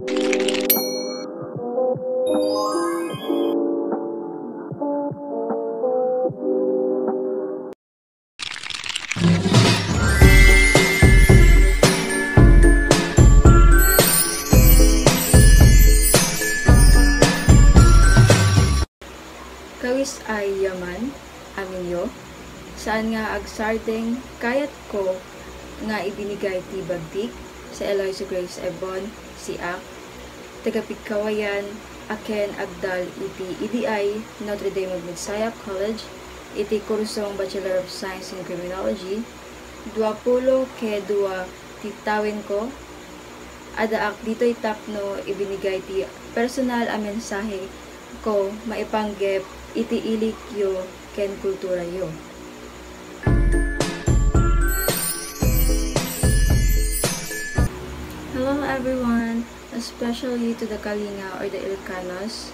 Kawis ay yaman, aminyo, saan nga agsardeng kayat ko nga ibinigay ti bagtik sa Eloisa Grace Ebon, si Ak, tagapigkawayan, aken agdal iti EDI, Notre Dame of Midsayap College, iti kursong Bachelor of Science in Criminology, 20 ke 2 titawin ko, adaak dito'y tapno ibinigay ti personal a mensahe ko maipanggep iti ilik yo ken kultura yo. Hello everyone, especially to the Kalinga or the Ilocanos,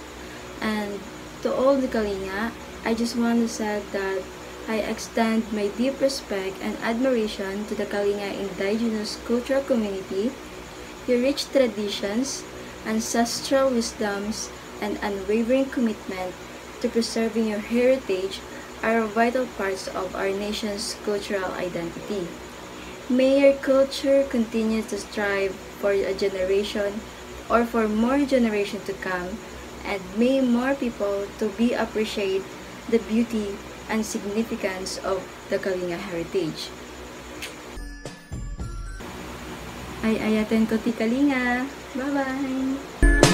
and to all the Kalinga, I just want to say that I extend my deep respect and admiration to the Kalinga indigenous cultural community. Your rich traditions, ancestral wisdoms, and unwavering commitment to preserving your heritage are vital parts of our nation's cultural identity. May your culture continue to strive for a generation or for more generation to come, and may more people to be appreciate the beauty and significance of the Kalinga heritage. Ay ayaten ko ti Kalinga. Bye-bye!